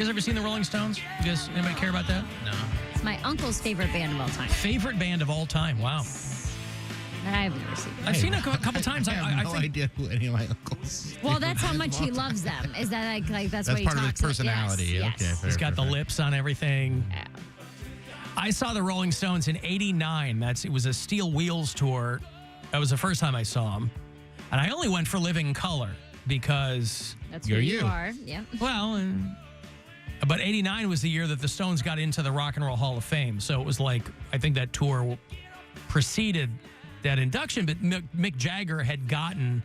You guys ever seen the Rolling Stones? You guys, anybody care about that? No. It's my uncle's favorite band of all time. Favorite band of all time. Wow. And I've never seen them. I've seen it a couple times. I have no think, idea who any of my uncles. Well, that's how much he loves them. Is that like that's why he part of talks his personality. Yes, Okay, yes. fair, he's got the fair. lips on everything. Yeah. I saw the Rolling Stones in '89. It was a Steel Wheels tour. That was the first time I saw them. And I only went for Living Color because... That's who you are. Yeah. Well, but '89 was the year that the Stones got into the Rock and Roll Hall of Fame. So it was like, I think that tour preceded that induction. But Mick Jagger had gotten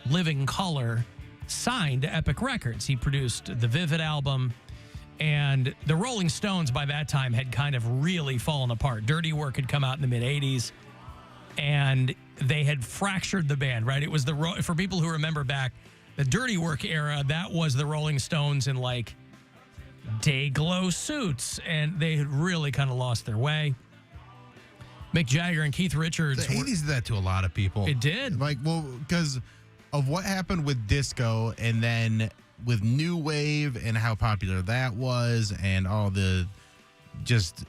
Living Color signed to Epic Records. He produced the Vivid album. And the Rolling Stones by that time had kind of really fallen apart. Dirty Work had come out in the mid-'80s. And they had fractured the band, right? It was for people who remember back, the Dirty Work era, that was the Rolling Stones in like day glow suits, and they had really kind of lost their way. Mick Jagger and Keith Richards. The 80s did that to a lot of people. It did. Like, well, because of what happened with disco and then with new wave and how popular that was and all the just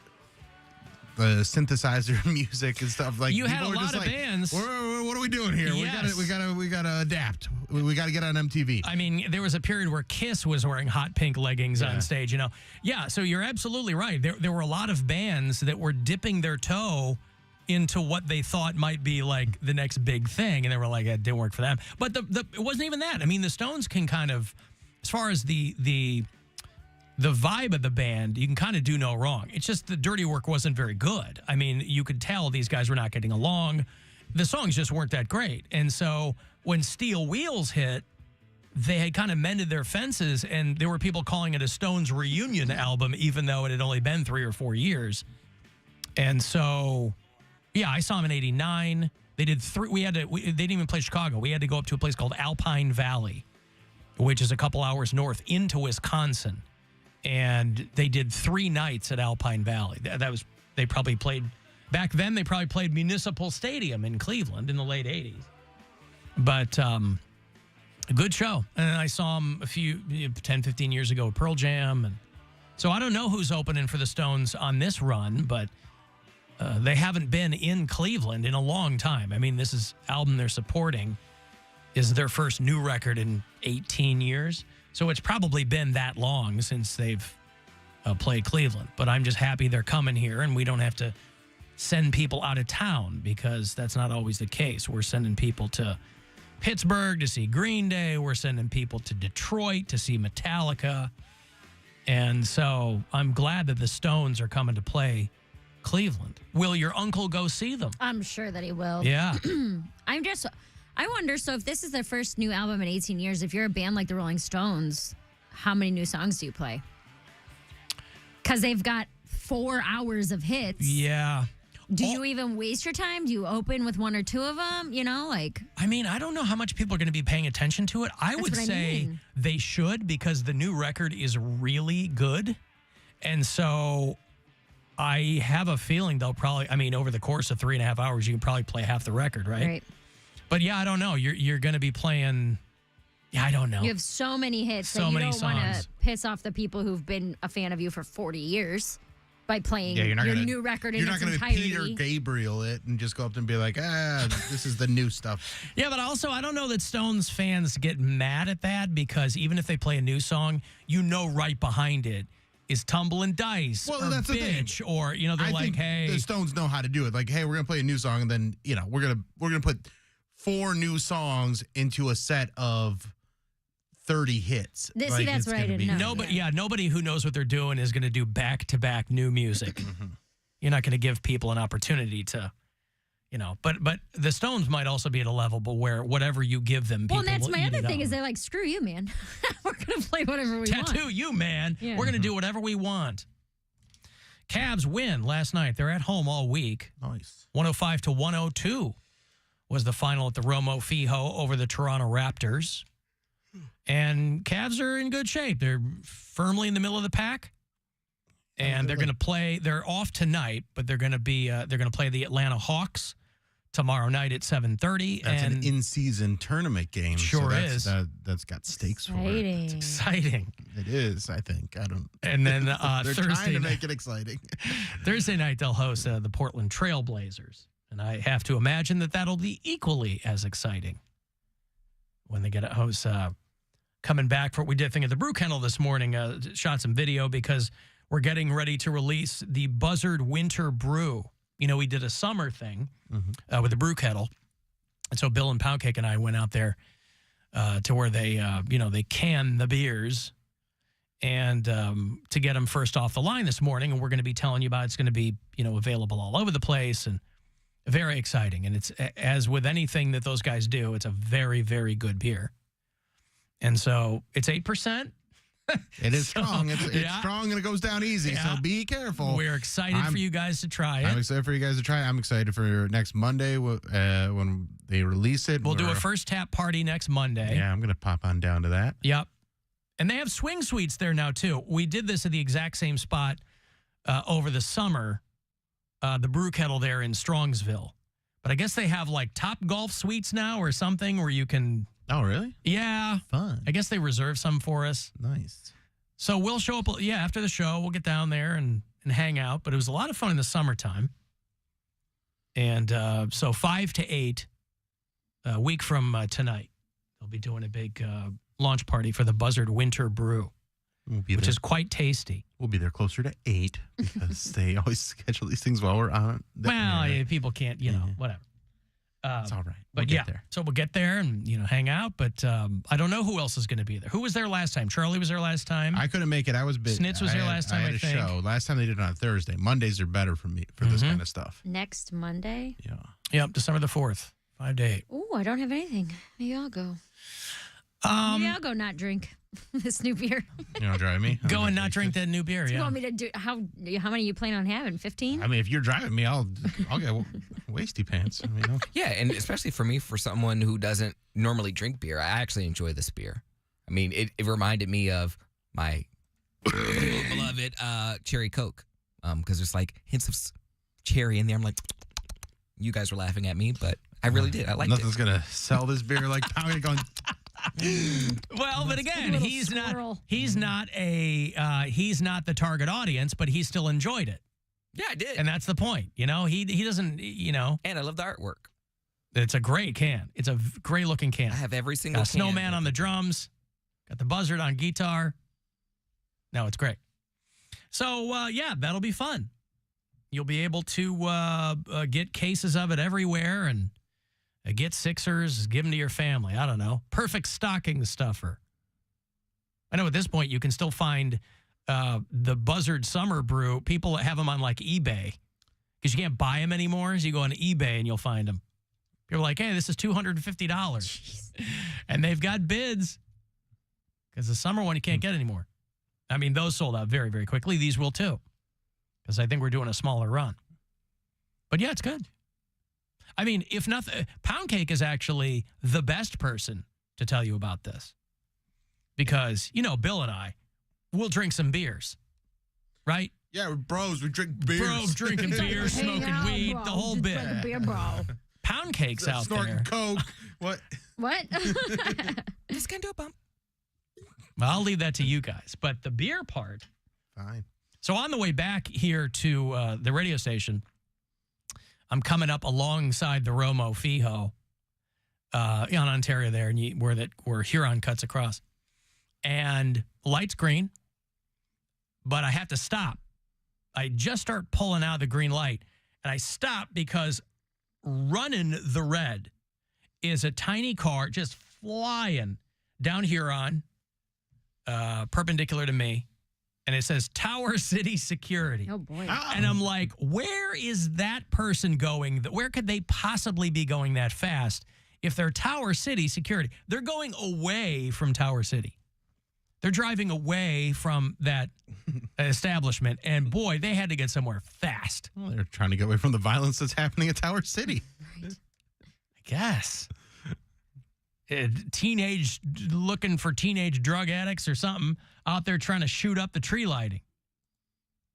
the synthesizer music and stuff. Like, you had a were lot just of like, bands. What are we doing here? Yes. We gotta adapt. We gotta get on MTV. I mean, there was a period where Kiss was wearing hot pink leggings on stage, you know. Yeah, so you're absolutely right. There were a lot of bands that were dipping their toe into what they thought might be like the next big thing, and they were like, it didn't work for them. But it wasn't even that. I mean, the Stones can kind of, as far as the vibe of the band, you can kind of do no wrong. It's just the Dirty Work wasn't very good. I mean, you could tell these guys were not getting along. The songs just weren't that great. And so when Steel Wheels hit, they had kind of mended their fences, and there were people calling it a Stones reunion album, even though it had only been 3 or 4 years. And so, yeah, I saw them in '89. They did they didn't even play Chicago. We had to go up to a place called Alpine Valley, which is a couple hours north into Wisconsin. And they did 3 nights at Alpine Valley. They probably played, back then they probably played Municipal Stadium in Cleveland in the late 80s. But a good show. And I saw them 10, 15 years ago at Pearl Jam. And so I don't know who's opening for the Stones on this run, but they haven't been in Cleveland in a long time. I mean, this album they're supporting is their first new record in 18 years. So it's probably been that long since they've played Cleveland. But I'm just happy they're coming here, and we don't have to send people out of town because that's not always the case. We're sending people to Pittsburgh to see Green Day. We're sending people to Detroit to see Metallica. And so I'm glad that the Stones are coming to play Cleveland. Will your uncle go see them? I'm sure that he will. Yeah. I wonder, so if this is their first new album in 18 years, if you're a band like the Rolling Stones, how many new songs do you play? Because they've got 4 hours of hits. Yeah. Do you even waste your time? Do you open with 1 or 2 of them? You know, like... I mean, I don't know how much people are going to be paying attention to it. I would say they should, because the new record is really good. And so I have a feeling they'll probably, I mean, over the course of 3.5 hours, you can probably play half the record, right? Right. But yeah, I don't know. You're going to be playing. Yeah, I don't know. You have so many hits So that you many don't want songs. to piss off the people who've been a fan of you for 40 years by playing you're not your gonna, new record in you're its not going to entirety. Peter Gabriel it and just go up and be like, this is the new stuff. Yeah, but also I don't know that Stones fans get mad at that, because even if they play a new song, you know right behind it is Tumbling Dice or that's Bitch, the thing. or they're I like, think hey, the Stones know how to do it. Like, hey, we're gonna play a new song, and then we're gonna put 4 new songs into a set of 30 hits. See, that's what I didn't know. Nobody who knows what they're doing is going to do back-to-back new music. You're not going to give people an opportunity to, But the Stones might also be at a level, but where whatever you give them, people Well, that's will my eat other it thing up. is they're like, screw you, man. We're going to play whatever we want. Tattoo you, man. Yeah. We're going to do whatever we want. Cavs win last night. They're at home all week. Nice. 105-102 was the final at the Romo Fijo over the Toronto Raptors. And Cavs are in good shape. They're firmly in the middle of the pack. And they're going to play. They're off tonight, but they're going to be. They're going to play the Atlanta Hawks tomorrow night at 7:30. That's and an in-season tournament game. Sure that's, is. That's got stakes for it. Exciting. exciting. It is, I think. I don't. And then They're Thursday trying to night, make it exciting. Thursday night they'll host the Portland Trail Blazers, and I have to imagine that that'll be equally as exciting when they get a host coming back for what we did think at the Brew Kennel this morning. Shot some video because we're getting ready to release the Buzzard Winter Brew. You know, we did a summer thing with the Brew Kettle. And so Bill and Poundcake and I went out there to where they, they can the beers and to get them first off the line this morning. And we're going to be telling you about it's going to be, available all over the place and very exciting. And it's, as with anything that those guys do, it's a very, very good beer. And so it's 8%. It is strong. It's strong and it goes down easy. Yeah. So be careful. We're excited for you guys to try it. I'm excited for you guys to try it. I'm excited for next Monday when they release it. We'll do a first tap party next Monday. Yeah, I'm going to pop on down to that. Yep. And they have swing suites there now, too. We did this at the exact same spot over the summer, the Brew Kettle there in Strongsville. But I guess they have like Top Golf suites now or something where you can... Oh, really? Yeah. Fun. I guess they reserved some for us. Nice. So we'll show up, after the show. We'll get down there and hang out. But it was a lot of fun in the summertime. And so 5 to 8, a week from tonight, they'll be doing a big launch party for the Buzzard Winter Brew, which is quite tasty. We'll be there closer to 8 because they always schedule these things while we're on. People can't, whatever. It's all right. But so we'll get there and, hang out. But I don't know who else is going to be there. Who was there last time? Charlie was there last time. I couldn't make it. I was busy. Snitz was there last time, I had a think. show. Last time they did it on Thursday. Mondays are better for me for this kind of stuff. Next Monday? Yeah. Yep, December the 4th, 5 to 8. Oh, I don't have anything. Maybe I'll go. Maybe I'll go not drink this new beer. You want to drive me? Go and not drink that new beer, You want me to do, how many you plan on having? 15? I mean, if you're driving me, I'll get wasty pants. I mean, okay. Yeah, and especially for me, for someone who doesn't normally drink beer, I actually enjoy this beer. I mean, it reminded me of my beloved cherry Coke because there's like hints of cherry in there. I'm like, you guys were laughing at me, but I really did. I liked Nothing's going to sell this beer like pounding going... Well, but again, he's not the target audience, but he still enjoyed it. Yeah, I did. And that's the point. He doesn't, And I love the artwork. It's a great can. It's a great looking can. I have every single got a snowman on the drums, got the buzzard on guitar. No, it's great. So, that'll be fun. You'll be able to get cases of it everywhere and get sixers, give them to your family. I don't know. Perfect stocking stuffer. I know at this point you can still find the Buzzard Summer Brew. People have them on like eBay because you can't buy them anymore. So you go on eBay and you'll find them. People are like, hey, this is $250. And they've got bids because the summer one you can't get anymore. I mean, those sold out very, very quickly. These will too because I think we're doing a smaller run. But yeah, it's good. I mean, if nothing, Poundcake is actually the best person to tell you about this because, Bill and I, we'll drink some beers, right? Yeah, we're bros. We drink beers. Bros drinking beer, smoking weed, bro. the whole Just bit. like a beer, bro. Poundcake's out Snorting there. Coke. What? What? Just gonna do a bump. Well, I'll leave that to you guys. But the beer part. Fine. So on the way back here to the radio station, I'm coming up alongside the Romo Fijo on Ontario there, and where Huron cuts across. And light's green, but I have to stop. I just start pulling out the green light, and I stop because running the red is a tiny car just flying down Huron, perpendicular to me. And it says Tower City Security. Oh, boy. And I'm like, where is that person going? Where could they possibly be going that fast if they're Tower City Security? They're going away from Tower City. They're driving away from that establishment. And, boy, they had to get somewhere fast. Well, they're trying to get away from the violence that's happening at Tower City. Right. I guess. Looking for teenage drug addicts or something out there trying to shoot up the tree lighting.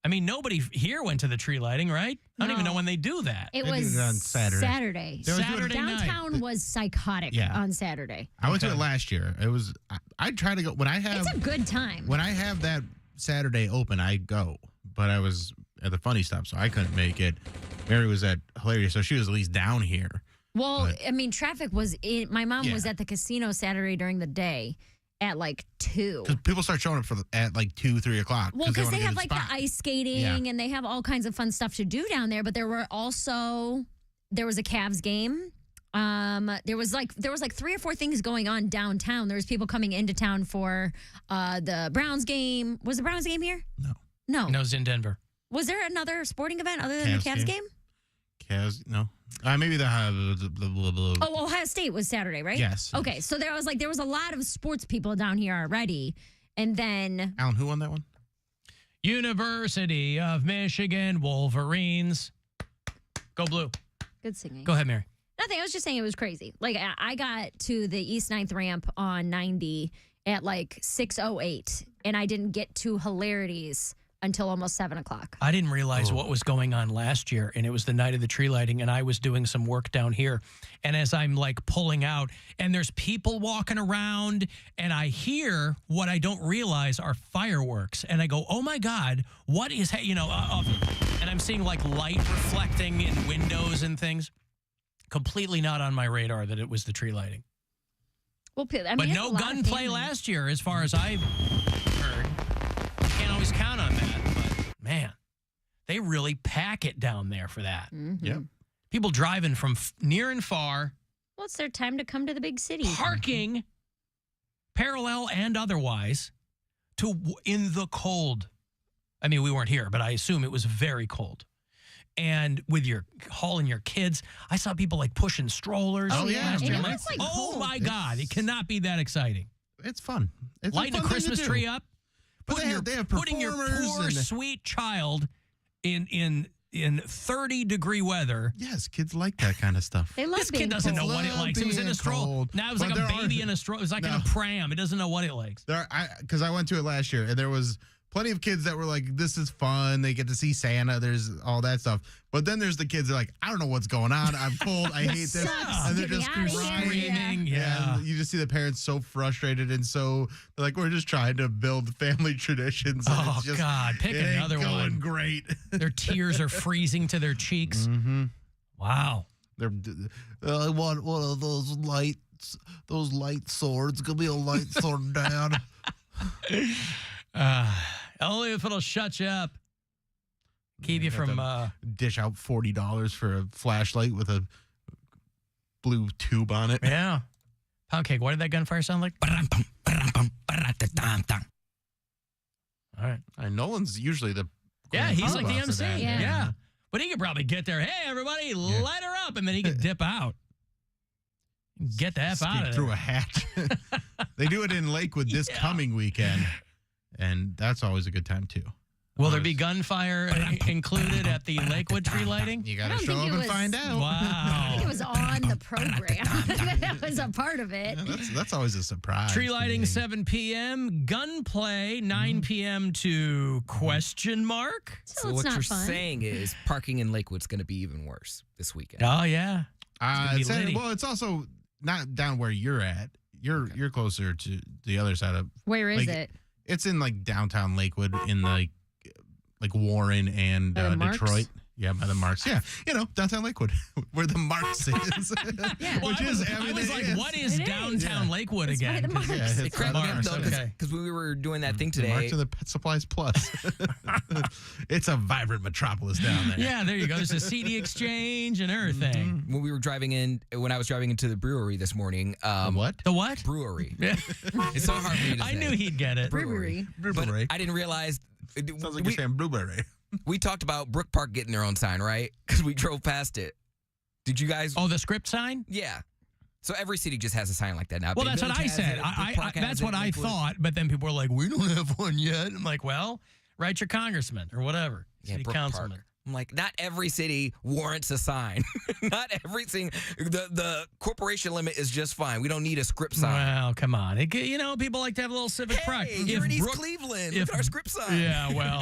I mean, nobody here went to the tree lighting, right? I don't even No. know when they do that. It They was did it on Saturday. They always do it Saturday night. Downtown was psychotic Yeah. on Saturday. I went to Okay. it last year. It was. I try to go when I have It's a good time. when I have that Saturday open. I go, but I was at the Funny Stop, so I couldn't make it. Mary was at Hilarious, so she was at least down here. Well, But- I mean, traffic was in. My mom Yeah. was at the casino Saturday during the day at like 2. Because people start showing up at like 2, 3 o'clock. Well, because wanna they get have a like spot. the ice skating and they have all kinds of fun stuff to do down there. But there was a Cavs game. There was like 3 or 4 things going on downtown. There was people coming into town for the Browns game. Was the Browns game here? No. No, it's in Denver. Was there another sporting event other than the Cavs Cavs game? game? Cavs, no. Maybe the Oh, Ohio State was Saturday, right? Yes. Okay, so there was a lot of sports people down here already, and then Alan, who won that one? University of Michigan Wolverines. Go blue. good singing. Go ahead, Mary. Nothing. I was just saying it was crazy. Like I got to the East 9th ramp on 90 at like 6:08, and I didn't get to Hilarities until almost 7 o'clock. I didn't realize what was going on last year, and it was the night of the tree lighting, and I was doing some work down here. And as I'm like pulling out, and there's people walking around, and I hear what I don't realize are fireworks, and I go, "Oh my God, what is?" And I'm seeing like light reflecting in windows and things. Completely not on my radar that it was the tree lighting. Well, I mean, But it's a no lot of gunplay family. last year, as far as I've heard. Can't always count on that, but man, they really pack it down there for that. Mhm. Yep. People driving from near and far, Well, it's their time to come to the big city. parking, parallel and otherwise, in the cold. I mean, we weren't here, but I assume it was very cold. And with your hauling your kids, I saw people like pushing strollers. Oh, yeah. last And year. it I'm was, like, oh cold. my God, it cannot be that exciting. It's fun. It's Lighting a fun thing to Christmas do. tree up, But they have putting your performers poor and- sweet child in 30-degree weather. Yes, kids like that kind of stuff. They love This being kid doesn't know cold. what it Love likes. It was in being a stroll. cold. Now it was But like a there baby are- in a stroll. It was like in No. a pram. It doesn't know what it likes. Because I went to it last year, and there was plenty of kids that were like, "This is fun." They get to see Santa. There's all that stuff. But then there's the kids that are like, "I don't know what's going on. I'm cold. I hate this," Sucks. and they're Get me just outta here. crying. Screaming. Yeah, Yeah. and you just see the parents so frustrated, and so they're like, "We're just trying to build family traditions." And Oh, it's just, God. Pick it ain't another going one. Great. Their tears are freezing to their cheeks. Mm-hmm. Wow. I want one of those light swords. Give me a light sword, Dad. Only if it'll shut you up. Keep you Have from... to dish out $40 for a flashlight with a blue tube on it. yeah. Poundcake, what did that gunfire sound like? All right. Nolan's usually the Yeah, he's like the boss of MC. that. Yeah. But he could probably get there. Hey, everybody, light her up. And then he could dip out. Get the F out Sneak of through there. a hatch. They do it in Lakewood this coming weekend, and that's always a good time too. Will there be gunfire included at the Lakewood tree lighting? You I got to don't show think up it and was- find out. I think it Wow. was on the program. That was a part of it. Yeah, that's always a surprise. Tree to lighting me. 7 p.m. Gunplay 9 p.m. to question mark. So So it's what not you're fun. saying is parking in Lakewood's going to be even worse this weekend. Oh yeah. gonna be litty. Well, it's also not down where you're at. You're closer to the other side of. Where is Like, it? It's in like downtown Lakewood, in like Warren and By the Marks? Detroit. Yeah, by the Marks. Yeah, downtown Lakewood, where the Marks is. Yeah. Well, Which I was, is, I mean, was it like, is. what is It is. downtown Lakewood It's by again? the Marks. Yeah, It it's cracked by me the up Marks. though okay. because we were doing that thing The today. Marks and the Pet Supplies Plus. It's a vibrant metropolis down there. Yeah, there you go. There's a CD exchange and everything. When we were when I was driving into the brewery this morning. What? The what? Brewery. Yeah. It's so hard for me to I say. knew he'd get it. Brewery. But Blueberry. I didn't realize. Sounds like we, you're saying blueberry. we talked about Brook Park getting their own sign, right? Because we drove past it. Did you guys? Oh, the script sign? Yeah. So every city just has a sign like that now. Well, Big that's what Village I has said. it, Brook Park has That's it, what I Lakewood. thought. But then people were like, we don't have one yet. I'm like, well, write your congressman or whatever. Yeah, City Brook councilman. Park. I'm like, not every city warrants a sign. Not everything. The corporation limit is just fine. We don't need a script sign. Well, come on. People like to have a little civic pride. Hey, you're in East Brook- Cleveland. if- Look at our script sign. Yeah, well.